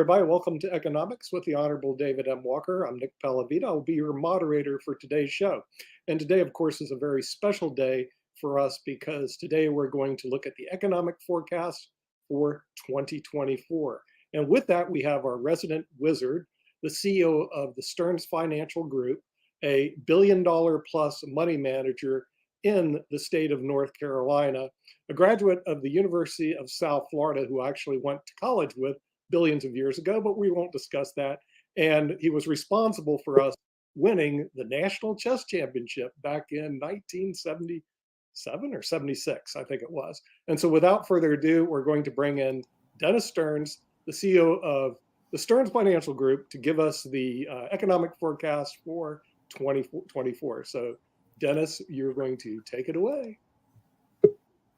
everybody. Welcome to Economics with the Honorable David M. Walker. I'm Nick Pallavita. I'll be your moderator for today's show. And today, of course, is a very special day for us because today we're going to look at the economic forecast for 2024. And with that, we have our resident wizard, the CEO of the Stearns Financial Group, a billion-dollar-plus money manager in the state of North Carolina, a graduate of the University of South Florida who I actually went to college with billions of years ago, but we won't discuss that. And he was responsible for us winning the National Chess Championship back in 1977 or 76, I think it was. And so without further ado, we're going to bring in Dennis Stearns, the CEO of the Stearns Financial Group, to give us the economic forecast for 2024. So Dennis, you're going to take it away.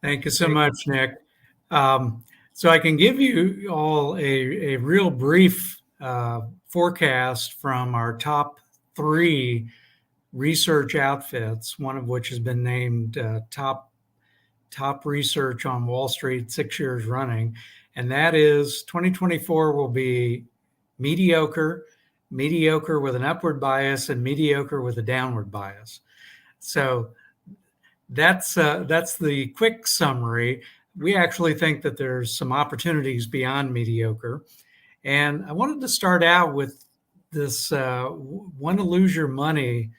Thank you so much, Nick. So I can give you all a real brief forecast from our top 3 research outfits, one of which has been named top research on Wall Street 6 years running. And that is 2024 will be mediocre with an upward bias, and mediocre with a downward bias. So that's the quick summary. We actually think that there's some opportunities beyond mediocre. And I wanted to start out with this want to lose your money,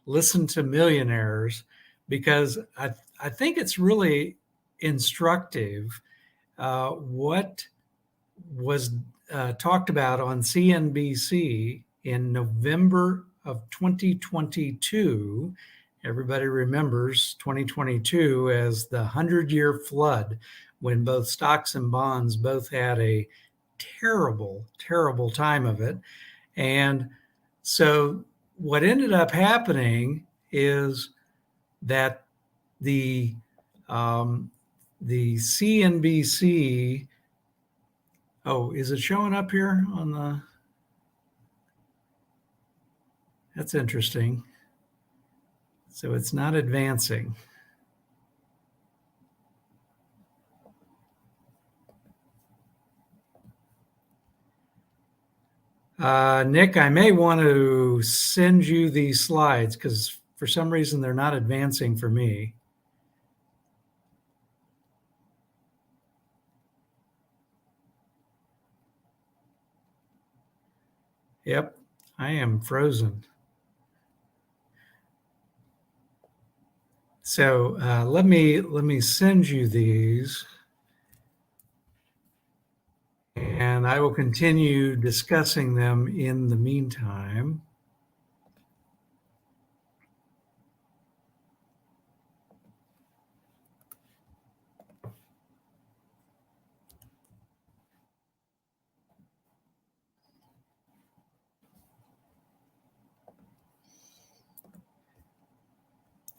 listen to millionaires, because I think it's really instructive what was talked about on CNBC in November of 2022. Everybody remembers 2022 as the 100-year flood, when both stocks and bonds both had a terrible, terrible time of it. And so what ended up happening is that the CNBC, is it showing up here on the, that's interesting. So it's not advancing. Nick, I may want to send you these slides because for some reason they're not advancing for me. Yep, I am frozen. So let me send you these, and I will continue discussing them in the meantime.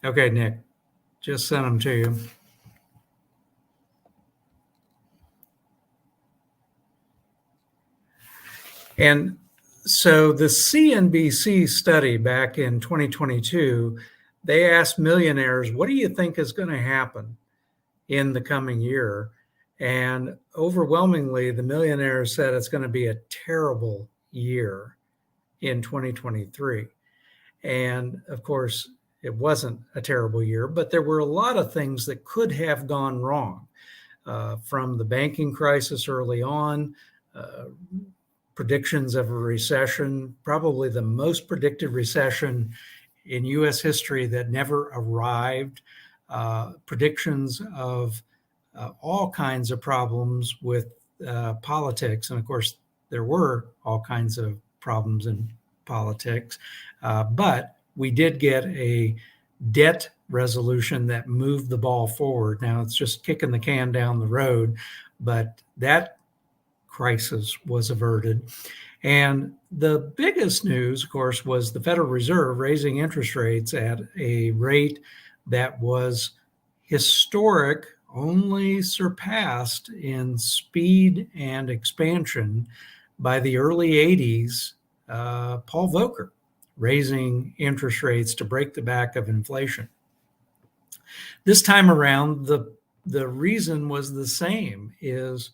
Okay, Nick, just sent them to you. And so the CNBC study back in 2022, they asked millionaires, what do you think is going to happen in the coming year? And overwhelmingly, the millionaires said it's going to be a terrible year in 2023. And of course, it wasn't a terrible year, but there were a lot of things that could have gone wrong, from the banking crisis early on, predictions of a recession, probably the most predicted recession in U.S. history that never arrived, predictions of all kinds of problems with politics. And of course, there were all kinds of problems in politics, but we did get a debt resolution that moved the ball forward. Now it's just kicking the can down the road, but that crisis was averted. And the biggest news, of course, was the Federal Reserve raising interest rates at a rate that was historic, only surpassed in speed and expansion by the early 80s, Paul Volcker raising interest rates to break the back of inflation. This time around, the reason was the same, is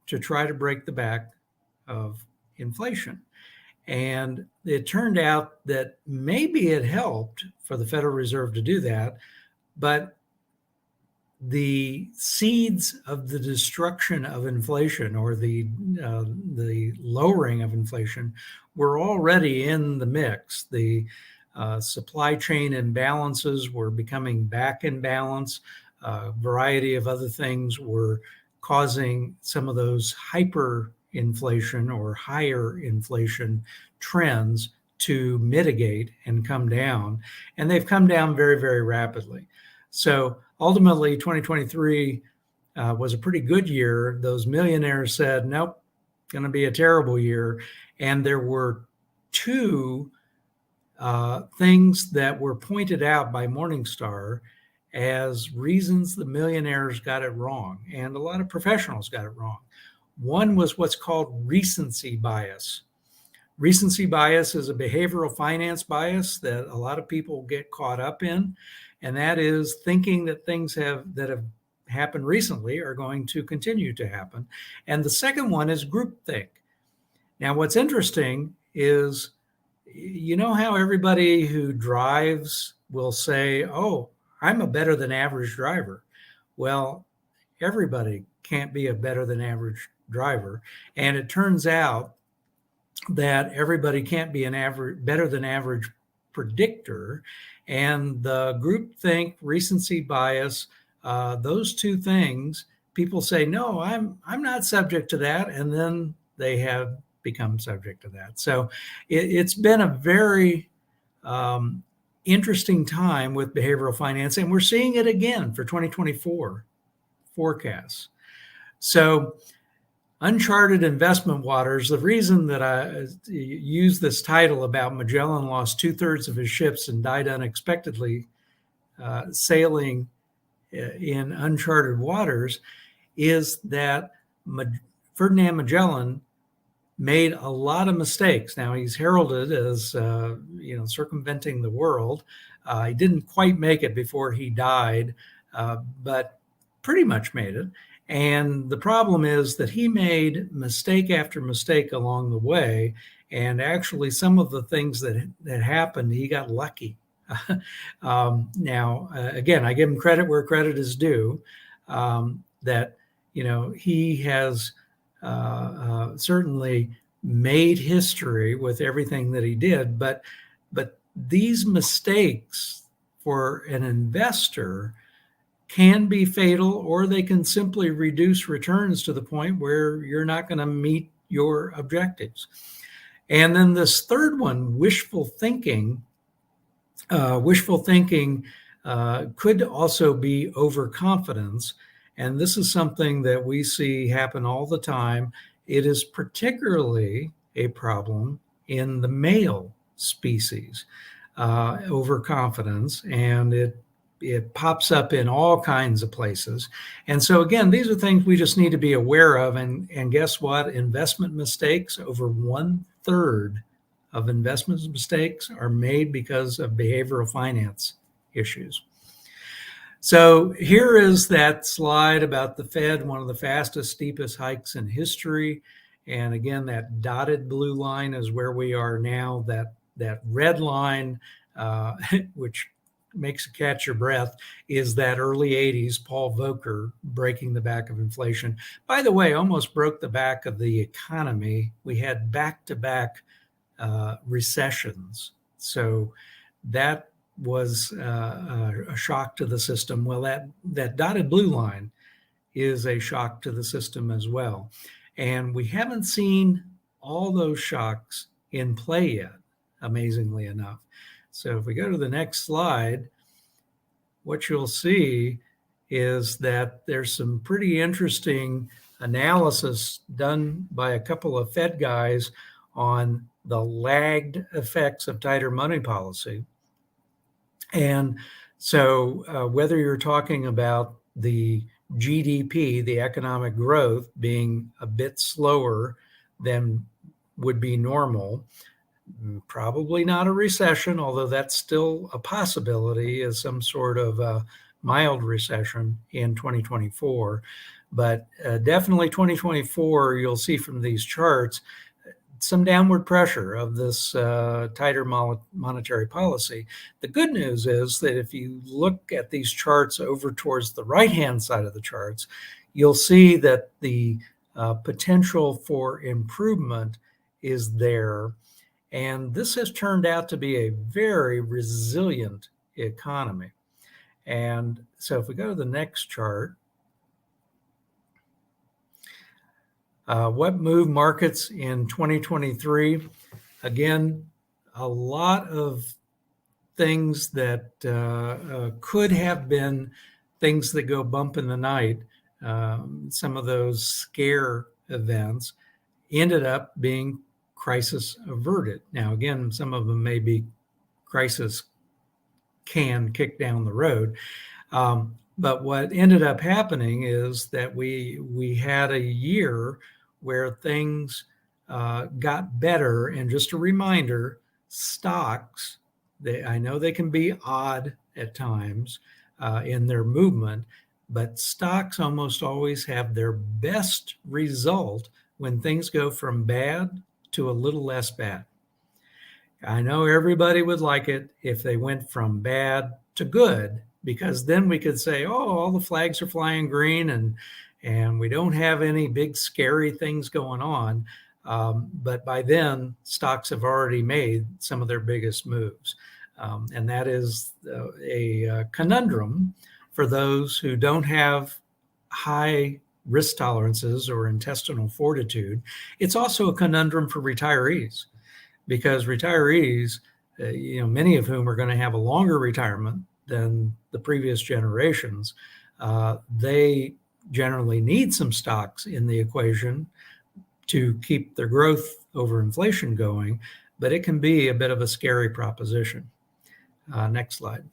to try to break the back of inflation. And it turned out that maybe it helped for the Federal Reserve to do that, but the seeds of the destruction of inflation, or the lowering of inflation, were already in the mix. The supply chain imbalances were becoming back in balance. A variety of other things were causing some of those hyperinflation or higher inflation trends to mitigate and come down. And they've come down very, very rapidly. So ultimately, 2023 was a pretty good year. Those millionaires said, nope, going to be a terrible year. And there were two things that were pointed out by Morningstar as reasons the millionaires got it wrong, and a lot of professionals got it wrong. One was what's called recency bias. Recency bias is a behavioral finance bias that a lot of people get caught up in, and that is thinking that things that have happened recently are going to continue to happen. And the second one is groupthink. Now, what's interesting is, you know how everybody who drives will say, oh, I'm a better than average driver. Well, everybody can't be a better than average driver. And it turns out that everybody can't be better than average predictor. And the groupthink, recency bias, those two things, people say, no, I'm not subject to that. And then they have become subject to that. So it's been a very interesting time with behavioral finance, and we're seeing it again for 2024 forecasts. So uncharted investment waters, the reason that I use this title about Magellan lost 2/3 of his ships and died unexpectedly sailing in uncharted waters is that Ferdinand Magellan made a lot of mistakes. Now, he's heralded as circumventing the world. He didn't quite make it before he died, but pretty much made it. And the problem is that he made mistake after mistake along the way. And actually, some of the things that happened, he got lucky. Now, again, I give him credit where credit is due. That he has certainly made history with everything that he did, but these mistakes for an investor can be fatal, or they can simply reduce returns to the point where you're not going to meet your objectives. And then this third one, wishful thinking. Wishful thinking could also be overconfidence. And this is something that we see happen all the time. It is particularly a problem in the male species, overconfidence, and it pops up in all kinds of places. And so again, these are things we just need to be aware of. And guess what? Investment mistakes, over 1/3 of investment mistakes are made because of behavioral finance issues. So here is that slide about the Fed, one of the fastest, steepest hikes in history. And again, that dotted blue line is where we are now. That red line, which makes you catch your breath, is that early 80s Paul Volcker breaking the back of inflation. By the way, almost broke the back of the economy. We had back-to-back recessions. So that was a shock to the system. Well, that dotted blue line is a shock to the system as well. And we haven't seen all those shocks in play yet, amazingly enough. So if we go to the next slide, what you'll see is that there's some pretty interesting analysis done by a couple of Fed guys on the lagged effects of tighter money policy. And so whether you're talking about the GDP, the economic growth, being a bit slower than would be normal, probably not a recession, although that's still a possibility, as some sort of mild recession in 2024. But definitely 2024, you'll see from these charts some downward pressure of this tighter monetary policy. The good news is that if you look at these charts over towards the right-hand side of the charts, you'll see that the potential for improvement is there. And this has turned out to be a very resilient economy. And so if we go to the next chart, what moved markets in 2023? Again, a lot of things that could have been things that go bump in the night. Some of those scare events ended up being crisis averted. Now, again, some of them may be crisis can kick down the road. But what ended up happening is that we had a year where things got better. And just a reminder, stocks, I know they can be odd at times in their movement, but stocks almost always have their best result when things go from bad to a little less bad. I know everybody would like it if they went from bad to good, because then we could say, oh, all the flags are flying green and we don't have any big scary things going on. But by then, stocks have already made some of their biggest moves. And that is a conundrum for those who don't have high risk tolerances or intestinal fortitude. It's also a conundrum for retirees, because retirees, many of whom are going to have a longer retirement than the previous generations, they generally need some stocks in the equation to keep their growth over inflation going, but it can be a bit of a scary proposition. Next slide.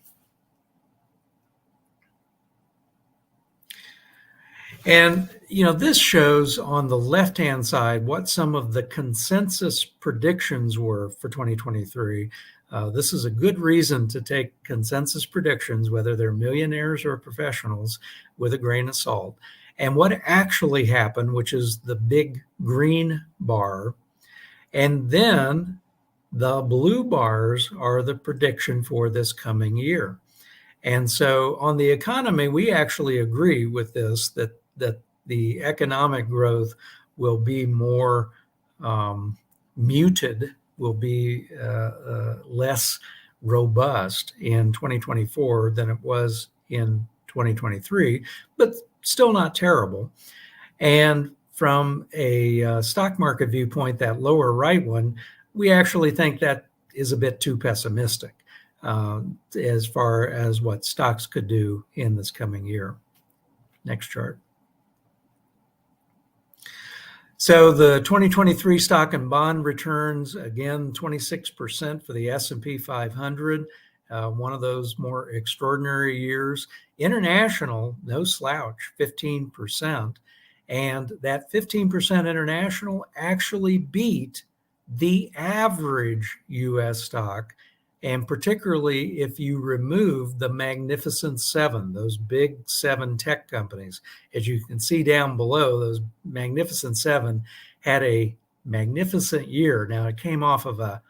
And, this shows on the left-hand side what some of the consensus predictions were for 2023. This is a good reason to take consensus predictions, whether they're millionaires or professionals, with a grain of salt. And what actually happened, which is the big green bar, and then the blue bars are the prediction for this coming year. And so on the economy, we actually agree with this, that the economic growth will be more muted, will be less robust in 2024 than it was in 2023, but still not terrible. And from a stock market viewpoint, that lower right one, we actually think that is a bit too pessimistic as far as what stocks could do in this coming year. Next chart. So the 2023 stock and bond returns, again, 26% for the S&P 500, one of those more extraordinary years. International, no slouch, 15%. And that 15% international actually beat the average U.S. stock, and particularly if you remove the Magnificent Seven, those big 7 tech companies. As you can see down below, those Magnificent Seven had a magnificent year. Now, it came off of an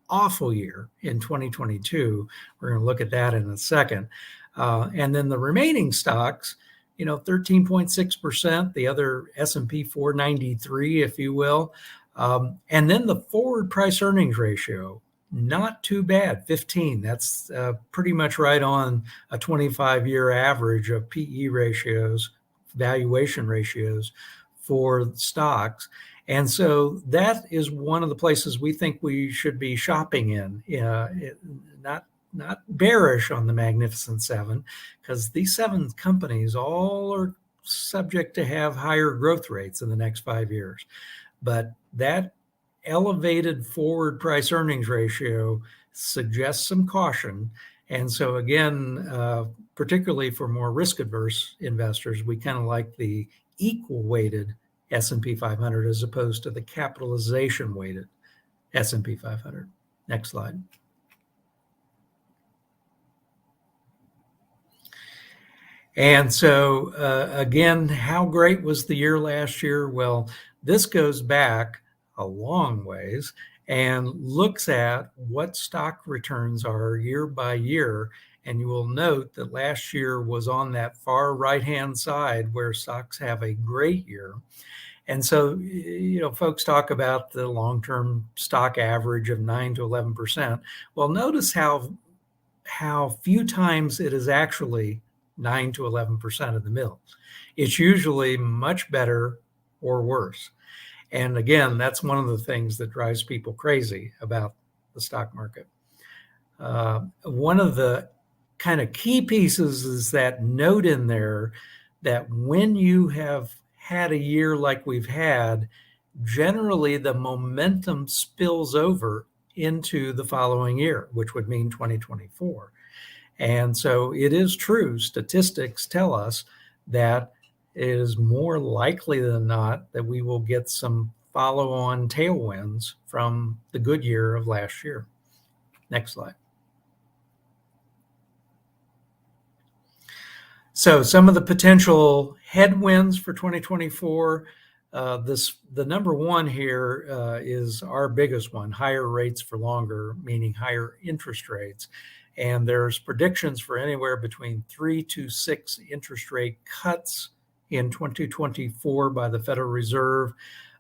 awful year in 2022. We're going to look at that in a second. And then the remaining stocks, 13.6%, the other S&P 493, if you will. And then the forward price earnings ratio, not too bad, 15. That's pretty much right on a 25-year average of PE ratios, valuation ratios for stocks. And so that is one of the places we think we should be shopping in, not bearish on the Magnificent Seven, because these 7 companies all are subject to have higher growth rates in the next 5 years. But that elevated forward price earnings ratio suggests some caution. And so again, particularly for more risk adverse investors, we kind of like the equal weighted S&P 500 as opposed to the capitalization weighted S&P 500. Next slide. And so, again, how great was the year last year? Well, this goes back a long ways and looks at what stock returns are year by year. And you will note that last year was on that far right-hand side where stocks have a great year. And so, folks talk about the long-term stock average of 9 to 11%. Well, notice how few times it is actually 9 to 11% of the mill. It's usually much better or worse. And again, that's one of the things that drives people crazy about the stock market. One of the kind of key pieces is that note in there that when you have had a year like we've had, generally the momentum spills over into the following year, which would mean 2024. And so it is true, statistics tell us that it is more likely than not that we will get some follow-on tailwinds from the good year of last year. Next slide. So some of the potential headwinds for 2024, the number one here is our biggest one, higher rates for longer, meaning higher interest rates. And there's predictions for anywhere between 3 to 6 interest rate cuts in 2024 by the Federal Reserve.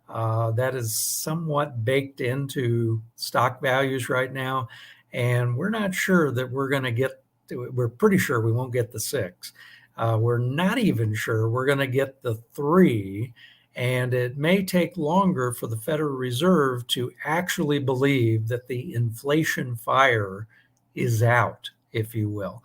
That is somewhat baked into stock values right now. And we're not sure that we're pretty sure we won't get the 6. We're not even sure we're going to get the 3. And it may take longer for the Federal Reserve to actually believe that the inflation fire is out, if you will.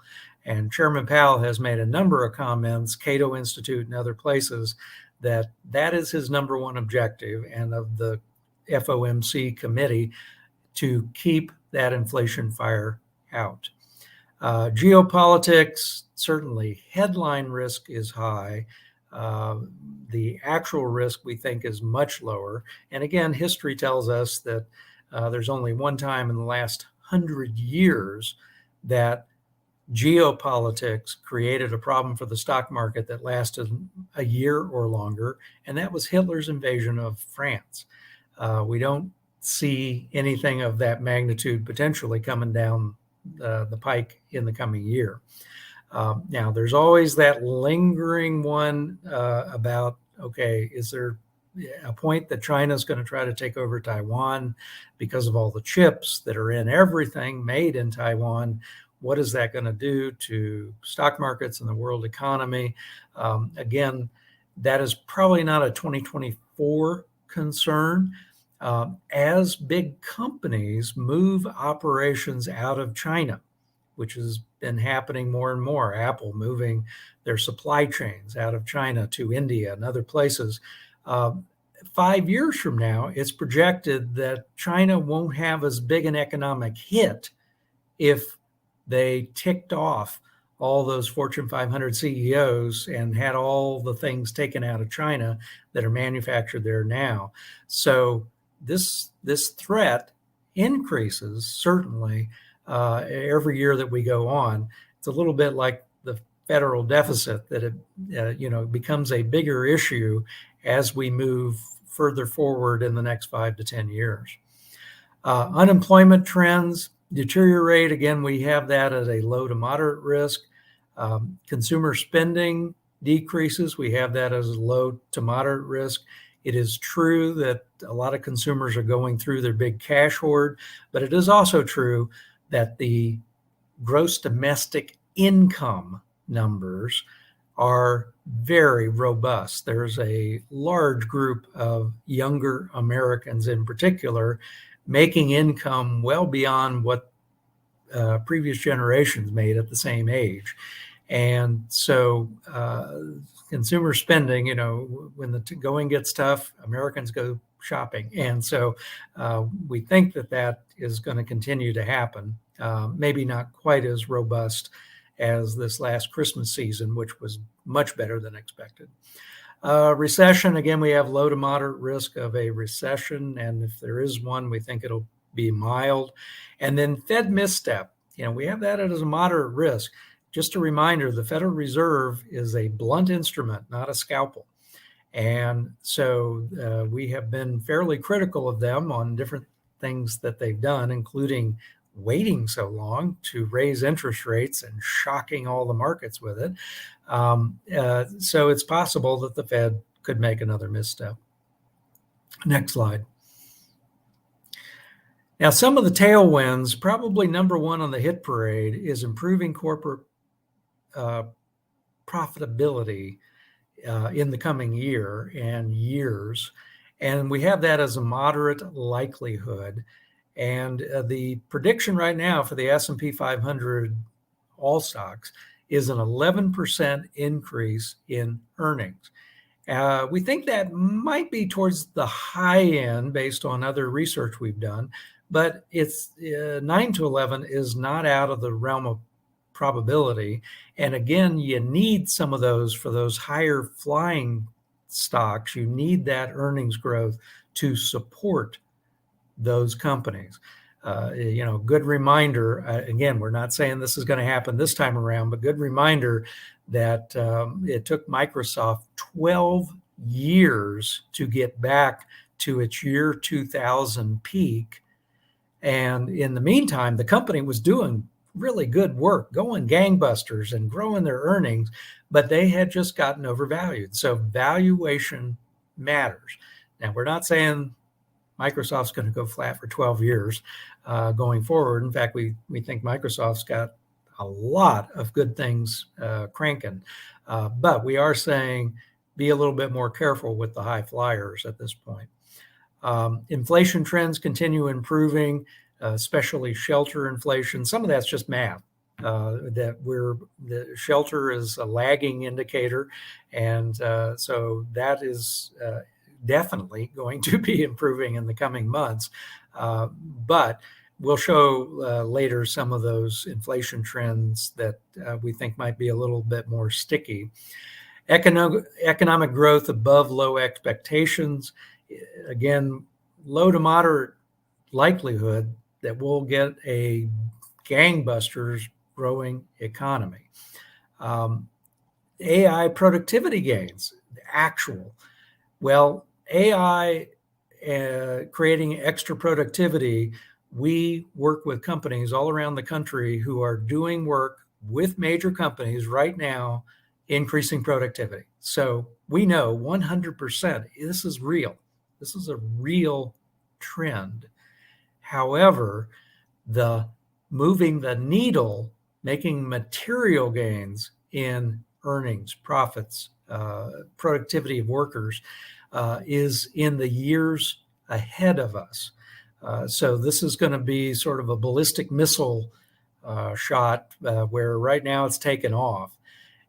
And Chairman Powell has made a number of comments, Cato Institute and other places, that is his number one objective, and of the FOMC committee, to keep that inflation fire out. Geopolitics, certainly headline risk is high. The actual risk, we think, is much lower. And again, history tells us that there's only one time in the last 100 years that geopolitics created a problem for the stock market that lasted a year or longer, and that was Hitler's invasion of France. We don't see anything of that magnitude potentially coming down the pike in the coming year. Now, there's always that lingering one about, okay, is there a point that China's going to try to take over Taiwan because of all the chips that are in everything made in Taiwan? What is that going to do to stock markets and the world economy? Again, that is probably not a 2024 concern. As big companies move operations out of China, which has been happening more and more, Apple moving their supply chains out of China to India and other places. 5 years from now, it's projected that China won't have as big an economic hit if they ticked off all those Fortune 500 CEOs and had all the things taken out of China that are manufactured there now. So this threat increases certainly every year that we go on. It's a little bit like the federal deficit, that it becomes a bigger issue as we move further forward in the next 5 to 10 years. Unemployment trends deteriorate. Again, we have that at a low to moderate risk. Consumer spending decreases. We have that as a low to moderate risk. It is true that a lot of consumers are going through their big cash hoard, but it is also true that the gross domestic income numbers are very robust. There's a large group of younger Americans in particular making income well beyond what previous generations made at the same age. And so consumer spending, when the going gets tough, Americans go shopping. And so we think that is going to continue to happen. Maybe not quite as robust as this last Christmas season, which was much better than expected. Recession, again, we have low to moderate risk of a recession. And if there is one, we think it'll be mild. And then Fed misstep, we have that as a moderate risk. just a reminder, the Federal Reserve is a blunt instrument, not a scalpel. And so we have been fairly critical of them on different things that they've done, including waiting so long to raise interest rates and shocking all the markets with it. So it's possible that the Fed could make another misstep. Next slide. Now, some of the tailwinds, probably number one on the hit parade, is improving corporate profitability in the coming year and years. And we have that as a moderate likelihood. And the prediction right now for the S&P 500 all stocks is an 11% increase in earnings. We think that might be towards the high end based on other research we've done, but it's 9 to 11 is not out of the realm of probability. And again, you need some of those for those higher flying stocks. You need that earnings growth to support those companies. Good reminder, again, we're not saying this is going to happen this time around, but good reminder that it took Microsoft 12 years to get back to its year 2000 peak. And in the meantime, the company was doing really good work, going gangbusters and growing their earnings, but they had just gotten overvalued. So valuation matters. Now, we're not saying Microsoft's going to go flat for 12 years going forward. In fact, we think Microsoft's got a lot of good things cranking. But we are saying be a little bit more careful with the high flyers at this point. Inflation trends continue improving, especially shelter inflation. Some of that's just math. The shelter is a lagging indicator. And so that is definitely going to be improving in the coming months. But we'll show later some of those inflation trends that we think might be a little bit more sticky. Economic growth above low expectations. Again, low to moderate likelihood that we'll get a gangbusters growing economy. AI productivity gains, actual. Well, AI creating extra productivity, we work with companies all around the country who are doing work with major companies right now, increasing productivity. So we know 100% this is real. This is a real trend. However, the moving the needle, making material gains in earnings, profits, productivity of workers is in the years ahead of us. So this is going to be sort of a ballistic missile shot where right now it's taken off.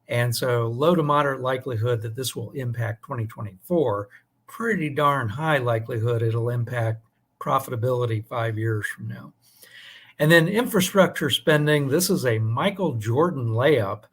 And so low to moderate likelihood that this will impact 2024, pretty darn high likelihood it'll impact profitability 5 years from now. And then infrastructure spending, this is a Michael Jordan layup,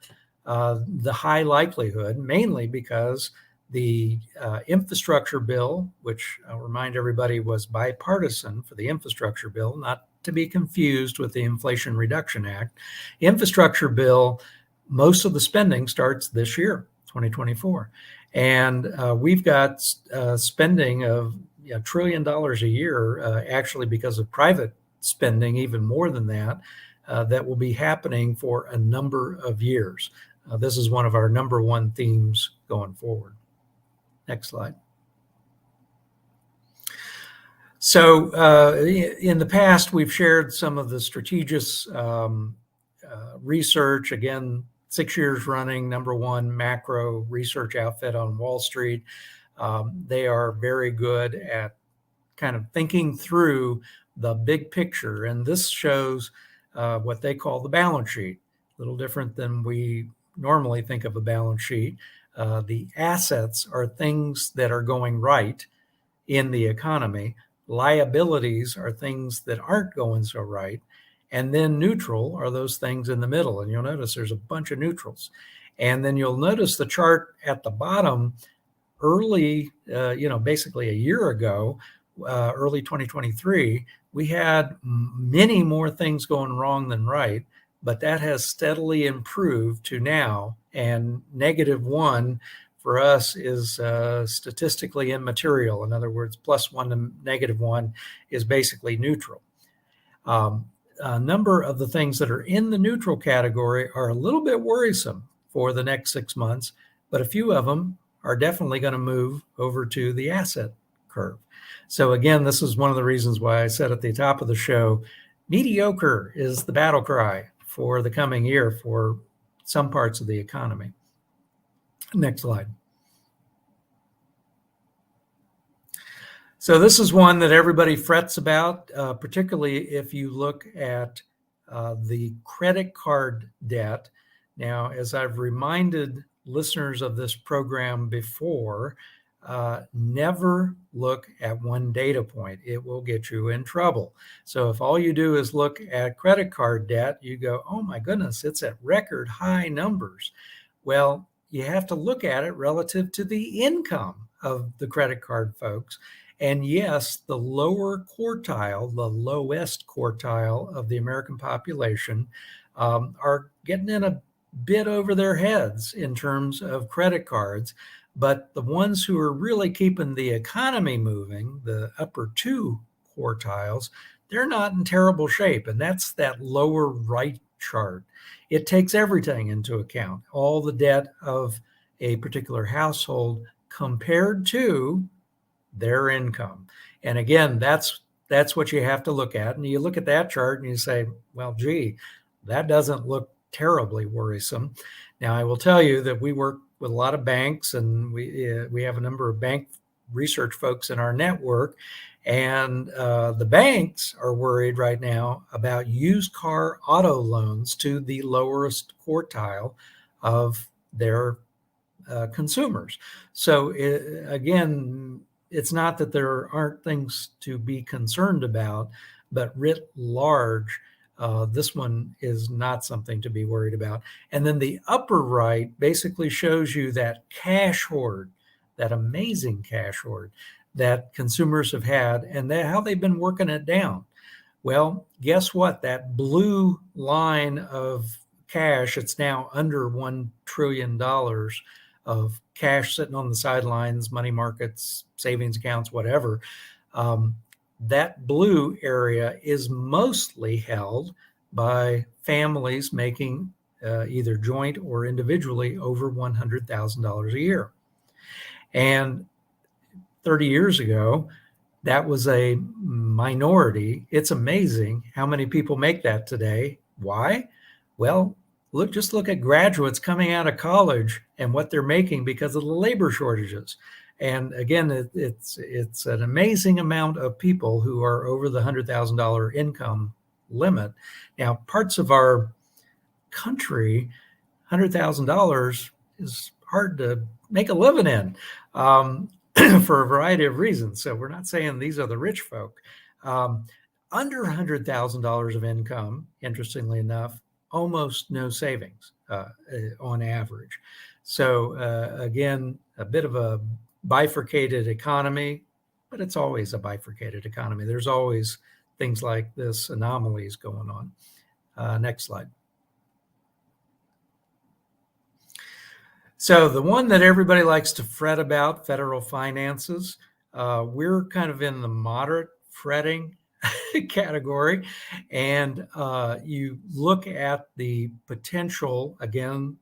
the high likelihood, mainly because the infrastructure bill, which I'll remind everybody was bipartisan for the infrastructure bill, not to be confused with the Inflation Reduction Act. Infrastructure bill, most of the spending starts this year, 2024. And we've got spending of $1 trillion a year, actually because of private spending, even more than that, that will be happening for a number of years. This is one of our number one themes going forward. Next slide. So in the past, we've shared some of the strategics research, again, 6 years running, number one macro research outfit on Wall Street. They are very good at kind of thinking through the big picture. And this shows what they call the balance sheet, a little different than we normally think of a balance sheet. The assets are things that are going right in the economy. Liabilities are things that aren't going so right. And then neutral are those things in the middle. And you'll notice there's a bunch of neutrals. And then you'll notice the chart at the bottom early, basically a year ago, early 2023, we had many more things going wrong than right. but that has steadily improved to now, and -1 for us is statistically immaterial. In other words, +1 to -1 is basically neutral. A number of the things that are in the neutral category are a little bit worrisome for the next 6 months, but a few of them are definitely going to move over to the asset curve. So again, this is one of the reasons why I said at the top of the show, mediocre is the battle cry for the coming year for some parts of the economy. Next slide. So this is one that everybody frets about, particularly if you look at the credit card debt. Now, as I've reminded listeners of this program before, never look at one data point. It will get you in trouble. So if all you do is look at credit card debt, you go, oh my goodness, it's at record high numbers. Well, you have to look at it relative to the income of the credit card folks. And yes, the lower quartile, the lowest quartile of the American population are getting in a bit over their heads in terms of credit cards. But the ones who are really keeping the economy moving, the upper two quartiles, they're not in terrible shape. And that's that lower right chart. It takes everything into account, all the debt of a particular household compared to their income. And again, that's what you have to look at. And you look at that chart and you say, well, gee, that doesn't look terribly worrisome. Now, I will tell you that we work with a lot of banks, and we have a number of bank research folks in our network. And the banks are worried right now about used car auto loans to the lowest quartile of their consumers. So again, it's not that there aren't things to be concerned about, but writ large, this one is not something to be worried about. And then the upper right basically shows you that cash hoard, that amazing cash hoard that consumers have had, and how they've been working it down. Well, guess what? That blue line of cash, it's now under $1 trillion of cash sitting on the sidelines, money markets, savings accounts, whatever. That blue area is mostly held by families making either joint or individually over $100,000 a year. And 30 years ago, that was a minority. It's amazing how many people make that today. Why? Well, just look at graduates coming out of college and what they're making because of the labor shortages. And again, it's an amazing amount of people who are over the $100,000 income limit. Now, parts of our country, $100,000 is hard to make a living in for a variety of reasons. So we're not saying these are the rich folk. Under $100,000 of income, interestingly enough, almost no savings on average. So again, a bit of a bifurcated economy, but it's always a bifurcated economy. There's always things like this, anomalies going on. Next slide. So the one that everybody likes to fret about, federal finances, we're kind of in the moderate fretting category. And you look at the potential, again,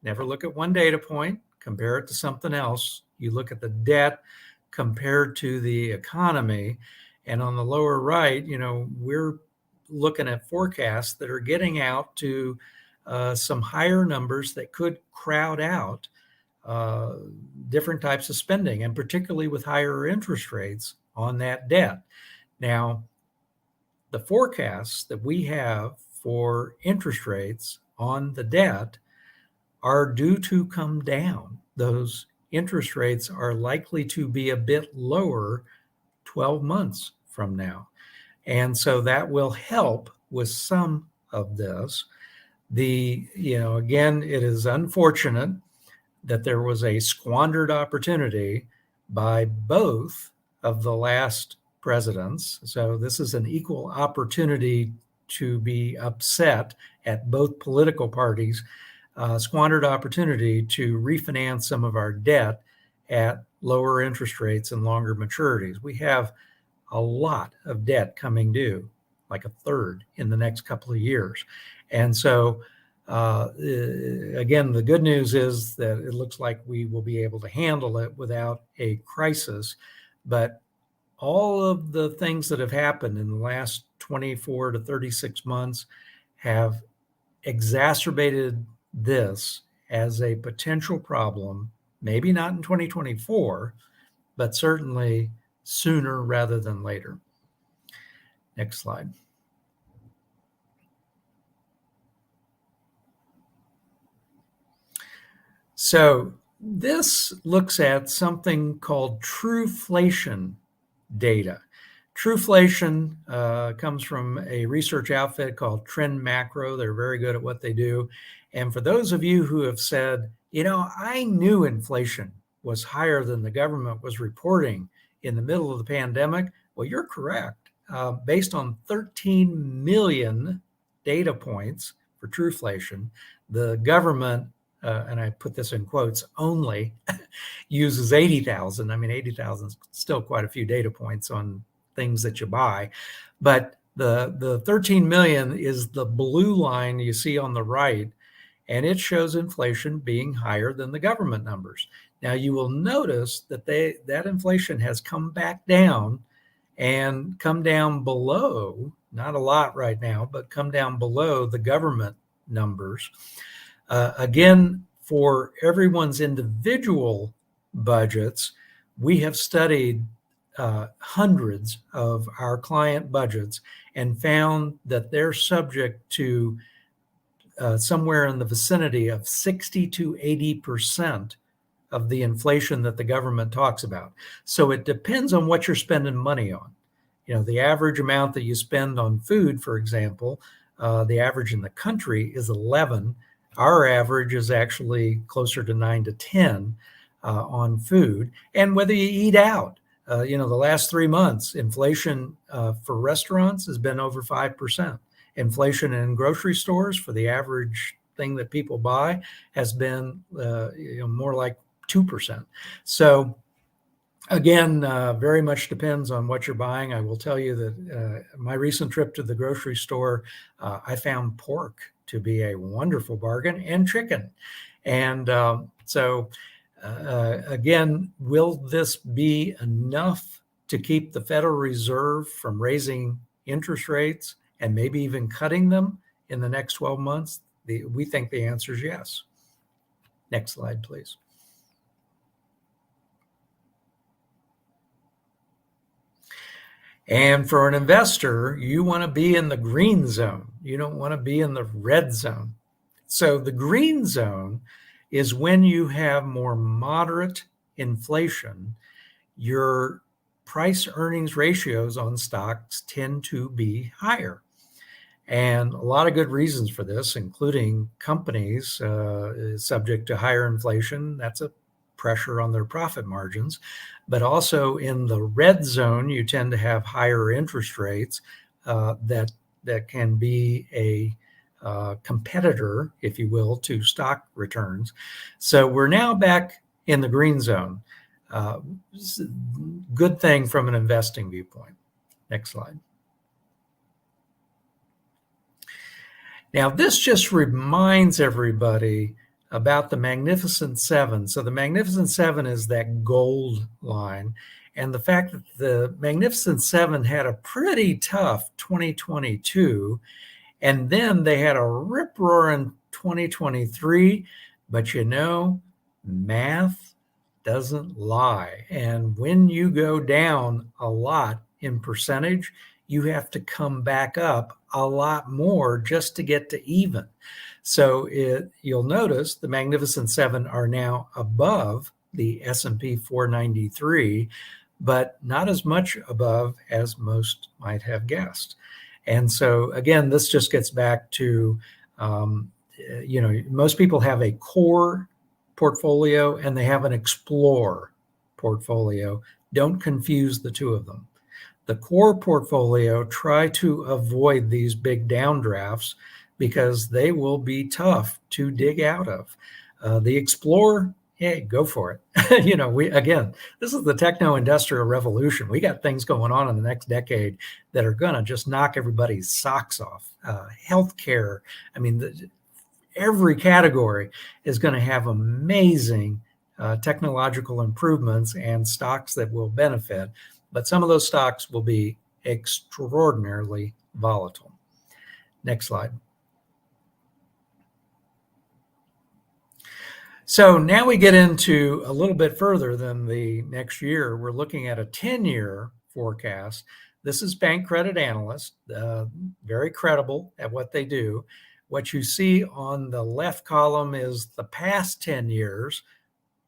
never look at one data point, compare it to something else. You look at the debt compared to the economy. And on the lower right, we're looking at forecasts that are getting out to some higher numbers that could crowd out different types of spending, and particularly with higher interest rates on that debt. Now, the forecasts that we have for interest rates on the debt are due to come down. Those interest rates are likely to be a bit lower 12 months from now. And so that will help with some of this. Again, it is unfortunate that there was a squandered opportunity by both of the last presidents. So this is an equal opportunity to be upset at both political parties squandered opportunity to refinance some of our debt at lower interest rates and longer maturities. We have a lot of debt coming due, like a third in the next couple of years. And so, again, the good news is that it looks like we will be able to handle it without a crisis. But all of the things that have happened in the last 24 to 36 months have exacerbated this as a potential problem, maybe not in 2024, but certainly sooner rather than later. Next slide. So this looks at something called trueflation data. Trueflation comes from a research outfit called Trend Macro. They're very good at what they do. And for those of you who have said, you know, I knew inflation was higher than the government was reporting in the middle of the pandemic, well, you're correct. Based on 13 million data points for trueflation, the government, and I put this in quotes, only uses 80,000. I mean, 80,000 is still quite a few data points on things that you buy. But the 13 million is the blue line you see on the right, and it shows inflation being higher than the government numbers. Now, you will notice that that inflation has come back down and come down below, not a lot right now, but come down below the government numbers. Again, for everyone's individual budgets, we have studied hundreds of our client budgets and found that they're subject to somewhere in the vicinity of 60 to 80% of the inflation that the government talks about. So it depends on what you're spending money on. You know, the average amount that you spend on food, for example, the average in the country is 11. Our average is actually closer to 9 to 10 on food. And whether you eat out, the last 3 months, inflation for restaurants has been over 5%. Inflation in grocery stores for the average thing that people buy has been more like 2%. So again, very much depends on what you're buying. I will tell you that my recent trip to the grocery store, I found pork to be a wonderful bargain, and chicken. And again, will this be enough to keep the Federal Reserve from raising interest rates and maybe even cutting them in the next 12 months? We think the answer is yes. Next slide, please. And for an investor, you want to be in the green zone. You don't want to be in the red zone. So the green zone is when you have more moderate inflation, your price earnings ratios on stocks tend to be higher. And a lot of good reasons for this, including companies subject to higher inflation. That's a pressure on their profit margins. But also in the red zone, you tend to have higher interest rates that can be a competitor, if you will, to stock returns. So we're now back in the green zone. Good thing from an investing viewpoint. Next slide. Now, this just reminds everybody about the Magnificent Seven. So the Magnificent Seven is that gold line. And the fact that the Magnificent Seven had a pretty tough 2022, and then they had a rip-roaring 2023. But math doesn't lie. And when you go down a lot in percentage, you have to come back up a lot more just to get to even. So you'll notice the Magnificent Seven are now above the S&P 493, but not as much above as most might have guessed. And so again, this just gets back to, most people have a core portfolio and they have an explore portfolio. Don't confuse the two of them. The core portfolio, try to avoid these big downdrafts because they will be tough to dig out of. The Explorer, hey, go for it. This is the techno-industrial revolution. We got things going on in the next decade that are going to just knock everybody's socks off. Healthcare, every category is going to have amazing technological improvements and stocks that will benefit, but some of those stocks will be extraordinarily volatile. Next slide. So now we get into a little bit further than the next year. We're looking at a 10-year forecast. This is Bank Credit Analyst, very credible at what they do. What you see on the left column is the past 10 years,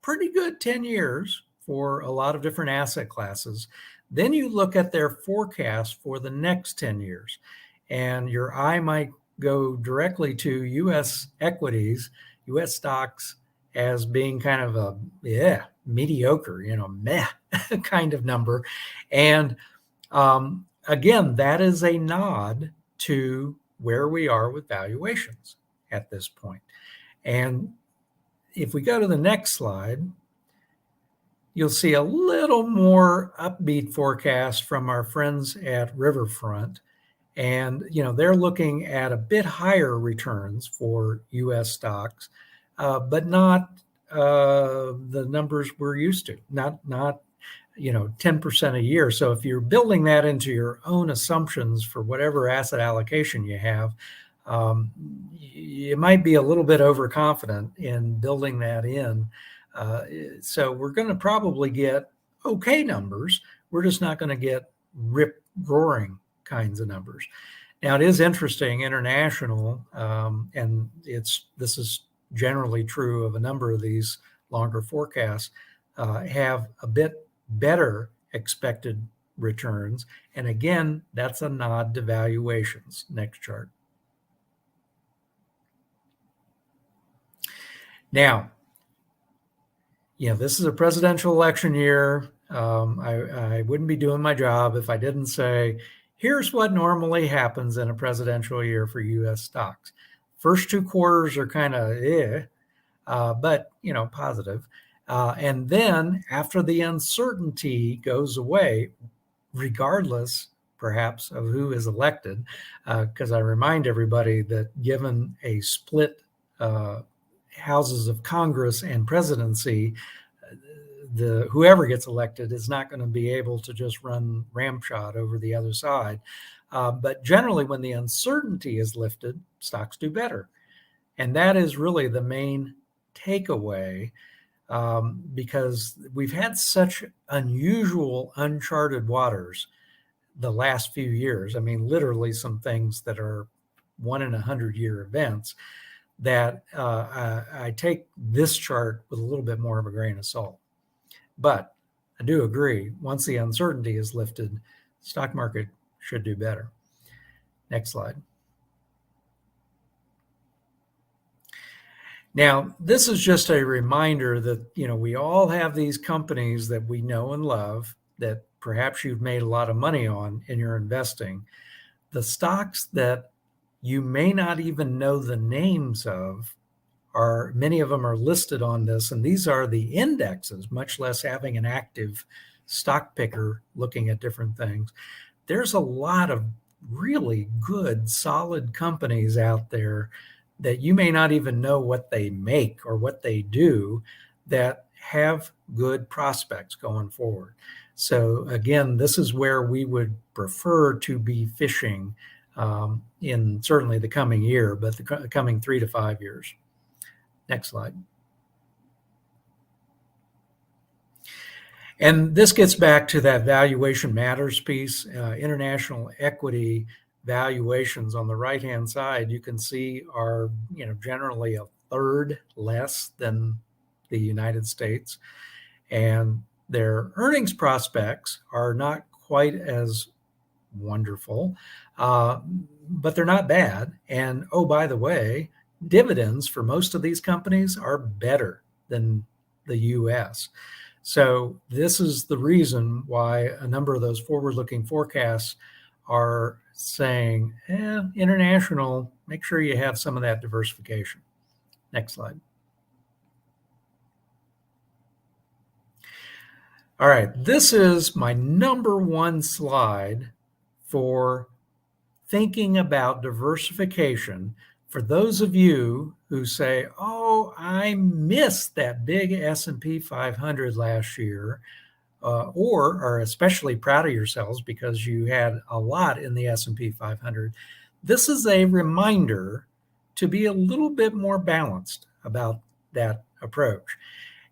pretty good 10 years for a lot of different asset classes. Then you look at their forecast for the next 10 years, and your eye might go directly to U.S. equities, U.S. stocks, as being kind of a mediocre, meh kind of number. And again, that is a nod to where we are with valuations at this point. And if we go to the next slide, you'll see a little more upbeat forecast from our friends at Riverfront. And, they're looking at a bit higher returns for U.S. stocks, but not the numbers we're used to, not 10% a year. So if you're building that into your own assumptions for whatever asset allocation you have, you might be a little bit overconfident in building that in. So we're going to probably get okay numbers. We're just not going to get rip-roaring kinds of numbers. Now, it is interesting, international, and this is generally true of a number of these longer forecasts, have a bit better expected returns. And again, that's a nod to valuations. Next chart. Now, this is a presidential election year. I wouldn't be doing my job if I didn't say, here's what normally happens in a presidential year for U.S. stocks. First two quarters are kind of but positive. And then after the uncertainty goes away, regardless perhaps of who is elected, because I remind everybody that given a split houses of Congress and presidency, whoever gets elected is not going to be able to just run ramshot over the other side. But generally, when the uncertainty is lifted, stocks do better. And that is really the main takeaway, because we've had such unusual, uncharted waters the last few years. Literally some things that are 1 in 100-year events that I take this chart with a little bit more of a grain of salt. But I do agree, once the uncertainty is lifted, the stock market should do better. Next slide. Now, this is just a reminder that, we all have these companies that we know and love that perhaps you've made a lot of money on in your investing. The stocks that you may not even know the names of many of them are listed on this, and these are the indexes, much less having an active stock picker looking at different things. There's a lot of really good, solid companies out there that you may not even know what they make or what they do that have good prospects going forward. So again, this is where we would prefer to be fishing in certainly the coming year, but the coming 3 to 5 years. Next slide. And this gets back to that valuation matters piece. International equity valuations on the right-hand side, you can see are generally a third less than the United States, and their earnings prospects are not quite as wonderful, but they're not bad. And oh, by the way, dividends for most of these companies are better than the U.S. So this is the reason why a number of those forward-looking forecasts are saying, international, make sure you have some of that diversification. Next slide. All right, this is my number one slide for thinking about diversification for those of you who say, oh, I missed that big S&P 500 last year, or are especially proud of yourselves because you had a lot in the S&P 500. This is a reminder to be a little bit more balanced about that approach.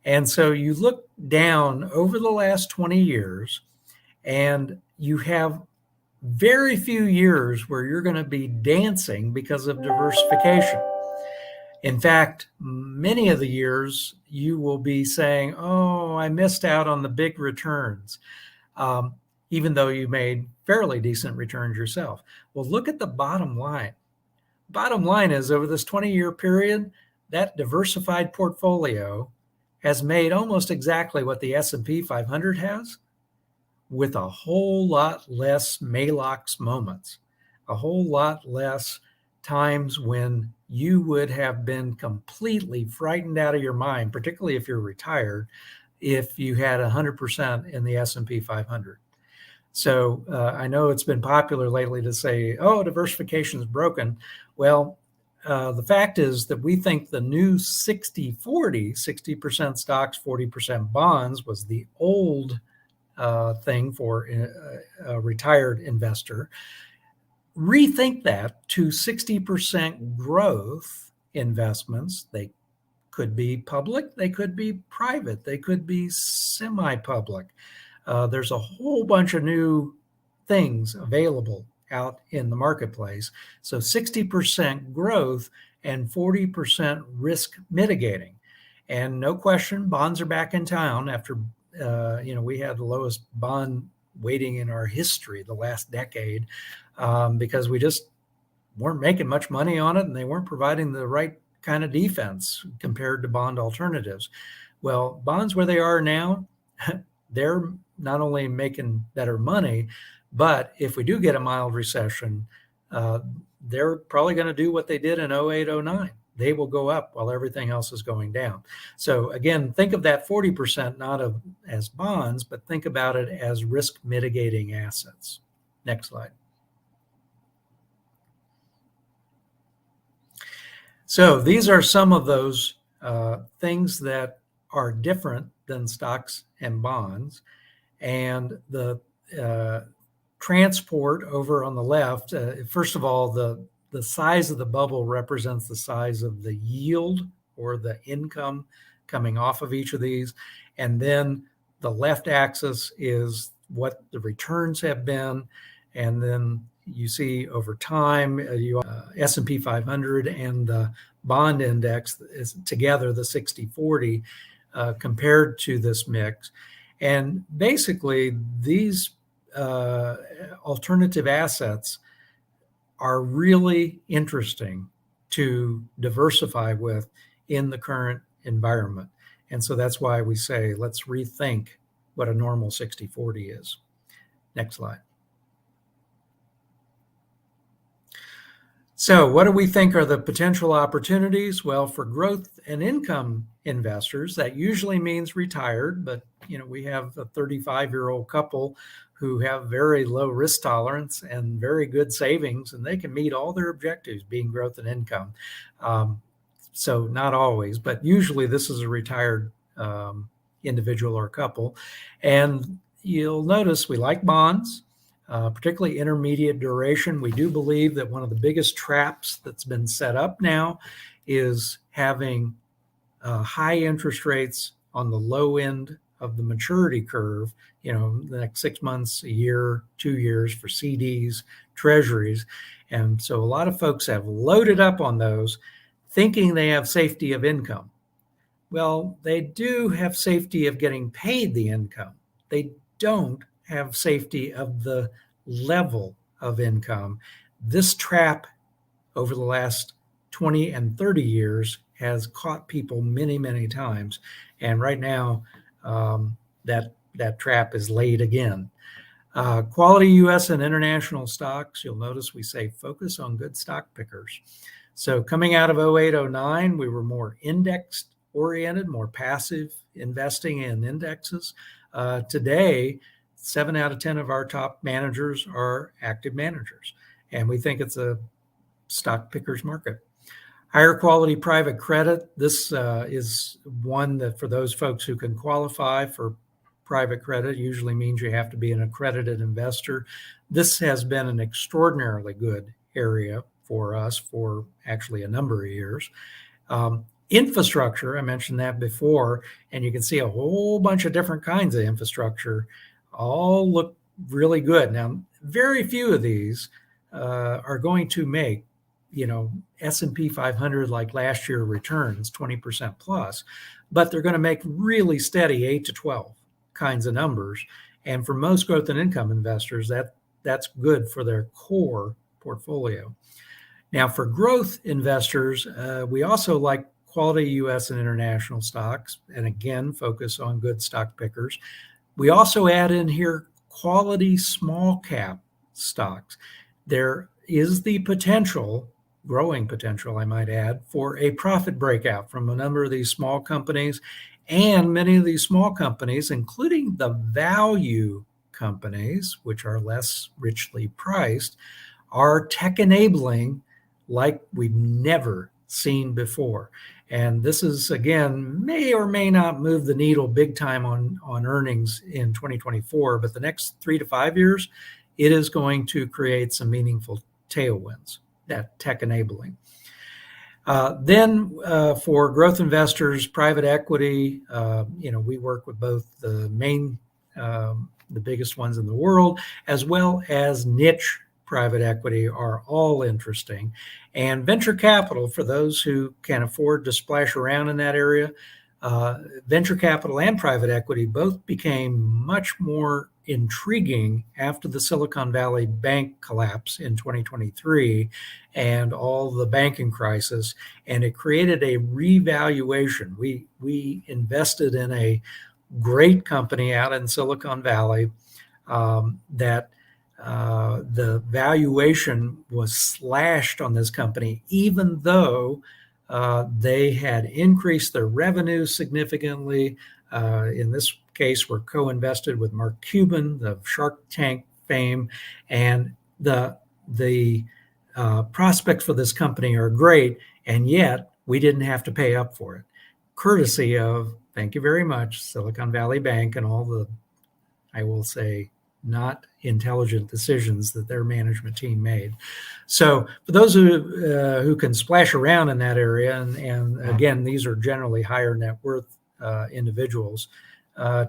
And so you look down over the last 20 years, and you have very few years where you're going to be dancing because of diversification. In fact, many of the years you will be saying, oh, I missed out on the big returns, even though you made fairly decent returns yourself. Well, look at the bottom line. Bottom line is, over this 20-year period, that diversified portfolio has made almost exactly what the S&P 500 has, with a whole lot less Maalox moments, a whole lot less times when you would have been completely frightened out of your mind, particularly if you're retired, if you had 100% in the S&P 500. So I know it's been popular lately to say, oh, diversification is broken. Well, the fact is that we think the new 60-40, 60% stocks, 40% bonds, was the old thing for a retired investor. Rethink that to 60% growth investments. They could be public, they could be private, they could be semi-public. There's a whole bunch of new things available out in the marketplace. So 60% growth and 40% risk mitigating. And no question, bonds are back in town after we had the lowest bond weighting in our history the last decade, because we just weren't making much money on it, and they weren't providing the right kind of defense compared to bond alternatives. Well, bonds where they are now, they're not only making better money, but if we do get a mild recession, they're probably going to do what they did in 08, 09. They will go up while everything else is going down. So again, think of that 40% not as bonds, but think about it as risk mitigating assets. Next slide. So these are some of those things that are different than stocks and bonds. And the transport over on the left, first of all, the size of the bubble represents the size of the yield or the income coming off of each of these. And then the left axis is what the returns have been. And then you see over time, S&P 500 and the bond index is together, the 60-40, compared to this mix. And basically, these alternative assets are really interesting to diversify with in the current environment. And so that's why we say, let's rethink what a normal 60-40 is. Next slide. So what do we think are the potential opportunities? Well, for growth and income investors, that usually means retired, but we have a 35-year-old couple who have very low risk tolerance and very good savings, and they can meet all their objectives, being growth and income. So not always, but usually this is a retired individual or couple. And you'll notice we like bonds, particularly intermediate duration. We do believe that one of the biggest traps that's been set up now is having high interest rates on the low end of the maturity curve, the next 6 months, a year, 2 years for CDs, treasuries. And so a lot of folks have loaded up on those thinking they have safety of income. Well, they do have safety of getting paid the income. They don't have safety of the level of income. This trap over the last 20 and 30 years has caught people many, many times. And right now, that trap is laid again. Quality U.S. and international stocks, you'll notice we say focus on good stock pickers. So coming out of 08, 09, we were more indexed oriented, more passive investing in indexes. Today, 7 out of 10 of our top managers are active managers, and we think it's a stock pickers market. Higher quality private credit. This is one that for those folks who can qualify for private credit usually means you have to be an accredited investor. This has been an extraordinarily good area for us for actually a number of years. Infrastructure, I mentioned that before, and you can see a whole bunch of different kinds of infrastructure all look really good. Now, very few of these are going to make, S&P 500 like last year returns 20% plus, but they're going to make really steady 8 to 12 kinds of numbers. And for most growth and income investors, that's good for their core portfolio. Now, for growth investors, we also like quality U.S. and international stocks, and again, focus on good stock pickers. We also add in here quality small cap stocks. There is the potential, growing potential, I might add, for a profit breakout from a number of these small companies. And many of these small companies, including the value companies, which are less richly priced, are tech enabling like we've never seen before. And this is, again, may or may not move the needle big time on earnings in 2024, but the next 3 to 5 years, it is going to create some meaningful tailwinds, that tech enabling. Then for growth investors, private equity, we work with both the biggest ones in the world, as well as niche private equity are all interesting. And venture capital, for those who can afford to splash around in that area, venture capital and private equity both became much more intriguing after the Silicon Valley Bank collapse in 2023 and all the banking crisis, and it created a revaluation. We invested in a great company out in Silicon Valley that the valuation was slashed on this company, even though they had increased their revenue significantly. In this case, we're co-invested with Mark Cuban, the Shark Tank fame, and the prospects for this company are great, and yet we didn't have to pay up for it, courtesy of, thank you very much, Silicon Valley Bank and all the, I will say, not intelligent decisions that their management team made. So for those who can splash around in that area, and again, these are generally higher net worth individuals,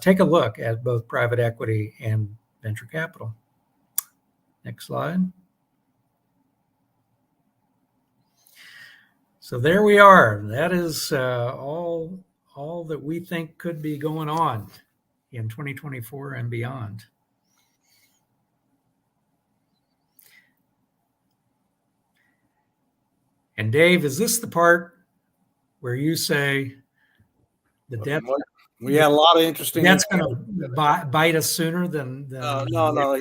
take a look at both private equity and venture capital. Next slide. So there we are. That is all that we think could be going on in 2024 and beyond. And Dave, is this the part where you say the debt? We had a lot of interesting. That's going to bite us sooner than. No.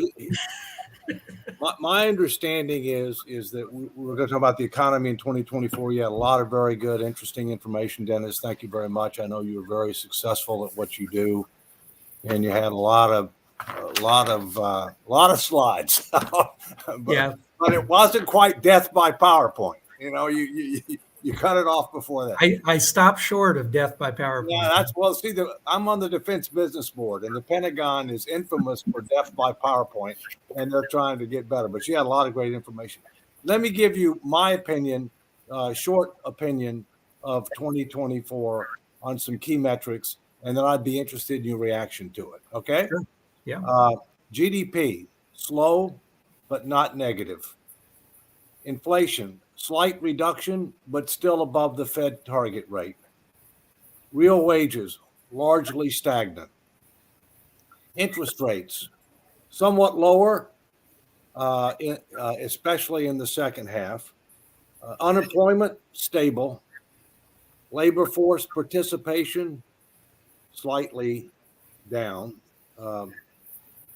My understanding is that we're going to talk about the economy in 2024. You had a lot of very good, interesting information, Dennis. Thank you very much. I know you were very successful at what you do, and you had a lot of slides. But it wasn't quite death by PowerPoint. You cut it off before that. I stopped short of death by PowerPoint. Yeah, I'm on the Defense Business Board, and the Pentagon is infamous for death by PowerPoint, and they're trying to get better. But she had a lot of great information. Let me give you my opinion, short opinion of 2024 on some key metrics, and then I'd be interested in your reaction to it. Okay? Sure. Yeah. GDP, slow, but not negative. Inflation, slight reduction, but still above the Fed target rate. Real wages, largely stagnant. Interest rates, somewhat lower, especially in the second half. Unemployment, stable. Labor force participation, slightly down.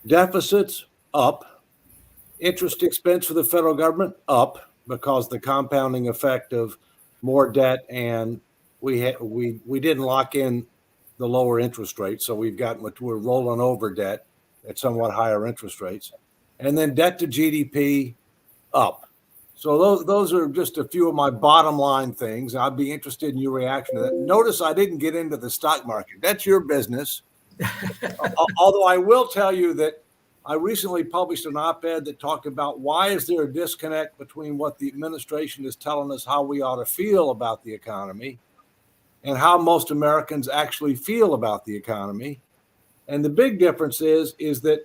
Deficits, up. Interest expense for the federal government, up, because the compounding effect of more debt, and we didn't lock in the lower interest rates, so we're rolling over debt at somewhat higher interest rates. And then debt to GDP, up. So those are just a few of my bottom line things. I'd be interested in your reaction to that. Notice I didn't get into the stock market. That's your business. Although I will tell you that I recently published an op-ed that talked about why is there a disconnect between what the administration is telling us how we ought to feel about the economy and how most Americans actually feel about the economy. And the big difference is that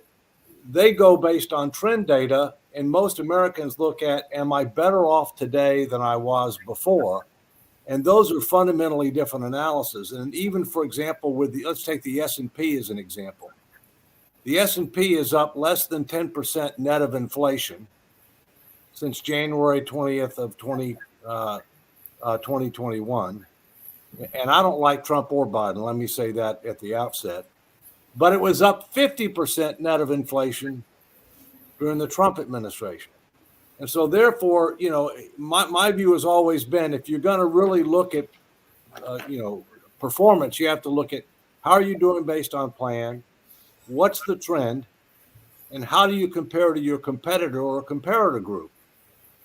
they go based on trend data, and most Americans look at, am I better off today than I was before? And those are fundamentally different analyses. And even, for example, let's take the S&P as an example. The S&P is up less than 10% net of inflation since January 20th of 2021. And I don't like Trump or Biden, let me say that at the outset. But it was up 50% net of inflation during the Trump administration. And so therefore, my view has always been, if you're going to really look at, performance, you have to look at how are you doing based on plan, what's the trend, and how do you compare to your competitor or a comparator group?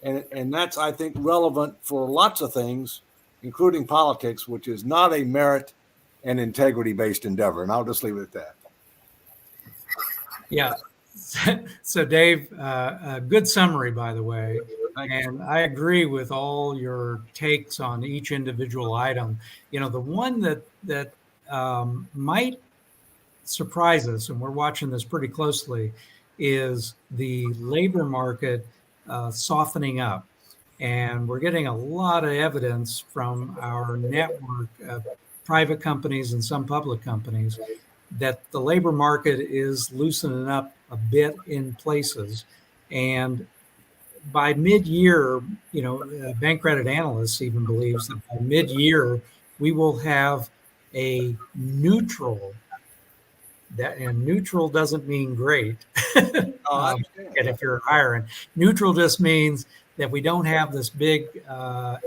And that's, I think, relevant for lots of things, including politics, which is not a merit and integrity-based endeavor. And I'll just leave it at that. Yeah. So, Dave, a good summary, by the way. And I agree with all your takes on each individual item. The one that might surprise us, and we're watching this pretty closely, is the labor market softening up. And we're getting a lot of evidence from our network of private companies and some public companies that the labor market is loosening up a bit in places. And by mid-year, bank credit analysts even believes that by mid-year, we will have a neutral, and neutral doesn't mean great. And if you're hiring, neutral just means that we don't have this big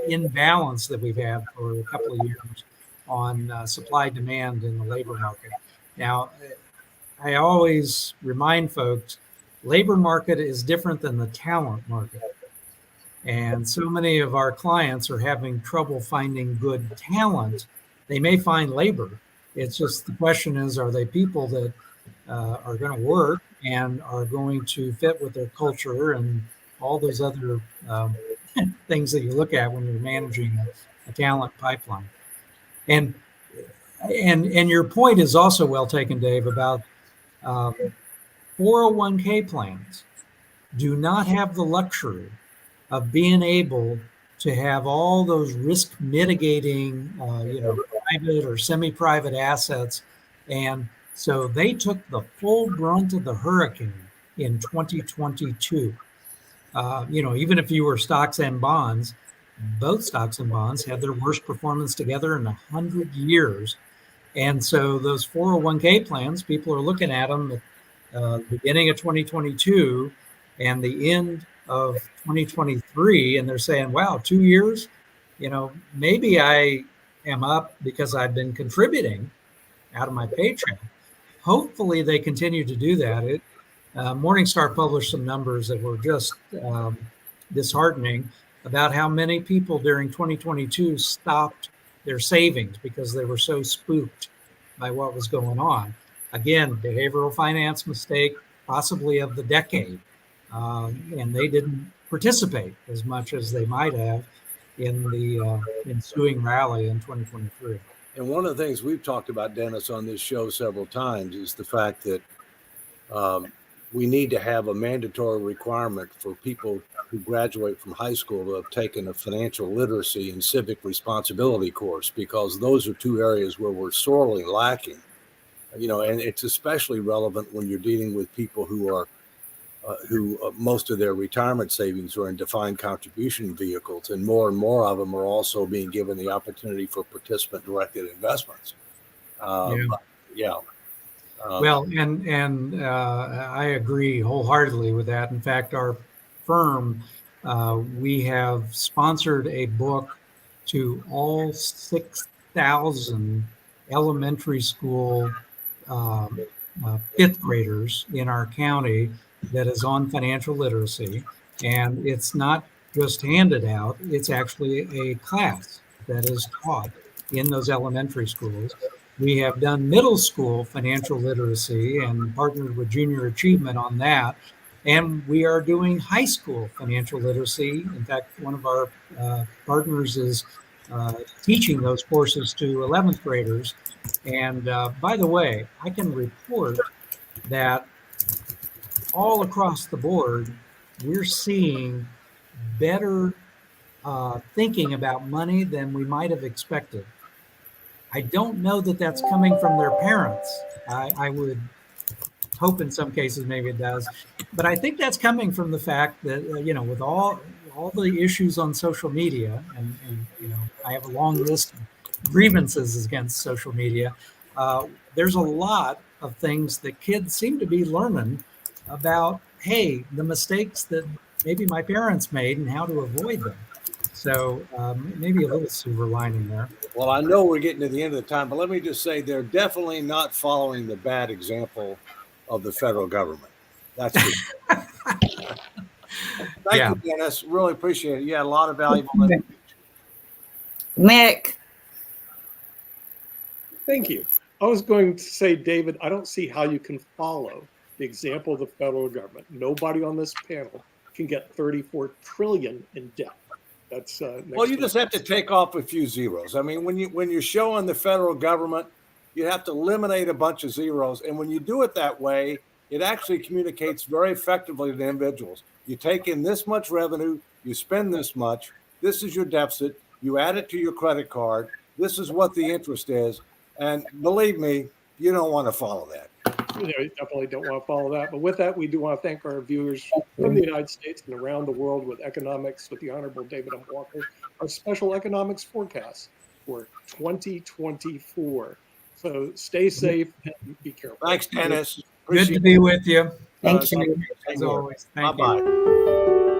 imbalance that we've had for a couple of years on supply demand in the labor market. Now, I always remind folks, labor market is different than the talent market. And so many of our clients are having trouble finding good talent. They may find labor. It's just the question is, are they people that are going to work and are going to fit with their culture and all those other things that you look at when you're managing a talent pipeline. And your point is also well taken, Dave, about 401k plans do not have the luxury of being able to have all those risk mitigating, private or semi-private assets. And so they took the full brunt of the hurricane in 2022. Even if you were stocks and bonds, both stocks and bonds had their worst performance together in 100 years. And so those 401k plans, people are looking at them at the beginning of 2022 and the end of 2023, and they're saying, wow, 2 years, maybe I am up because I've been contributing out of my paycheck. Hopefully they continue to do that. Morningstar published some numbers that were just disheartening about how many people during 2022 stopped their savings because they were so spooked by what was going on. Again, behavioral finance mistake, possibly of the decade. And they didn't participate as much as they might have in the ensuing rally in 2023. And one of the things we've talked about, Dennis, on this show several times is the fact that we need to have a mandatory requirement for people who graduate from high school to have taken a financial literacy and civic responsibility course, because those are two areas where we're sorely lacking. And it's especially relevant when you're dealing with people who are most of their retirement savings are in defined contribution vehicles, and more of them are also being given the opportunity for participant-directed investments. Yeah. Well, and I agree wholeheartedly with that. In fact, our firm, we have sponsored a book to all 6,000 elementary school fifth graders in our county that is on financial literacy. And it's not just handed out, it's actually a class that is taught in those elementary schools. We have done middle school financial literacy and partnered with Junior Achievement on that. And we are doing high school financial literacy. In fact, one of our partners is teaching those courses to 11th graders. And by the way, I can report that all across the board, we're seeing better thinking about money than we might have expected. I don't know that that's coming from their parents. I would hope in some cases maybe it does, but I think that's coming from the fact that with all the issues on social media, and I have a long list of grievances against social media. There's a lot of things that kids seem to be learning about. Hey, the mistakes that maybe my parents made and how to avoid them. So maybe a little silver lining there. Well, I know we're getting to the end of the time, but let me just say they're definitely not following the bad example of the federal government. That's good. Thank you, Dennis. Really appreciate it. You had a lot of valuable information. Nick. Thank you. I was going to say, David, I don't see how you can follow the example of the federal government. Nobody on this panel can get 34 trillion in debt. That's well, you just have to take off a few zeros. I mean, when you're showing the federal government, you have to eliminate a bunch of zeros. And when you do it that way, it actually communicates very effectively to the individuals. You take in this much revenue, you spend this much, this is your deficit, you add it to your credit card, this is what the interest is. And believe me, you don't want to follow that. You definitely don't want to follow that. But with that, we do want to thank our viewers from the United States and around the world with economics with the Honorable David M. Walker, our special economics forecast for 2024. So stay safe and be careful. Thanks, Dennis. Good to be with you. Thank you. As always. Thank you. Bye-bye.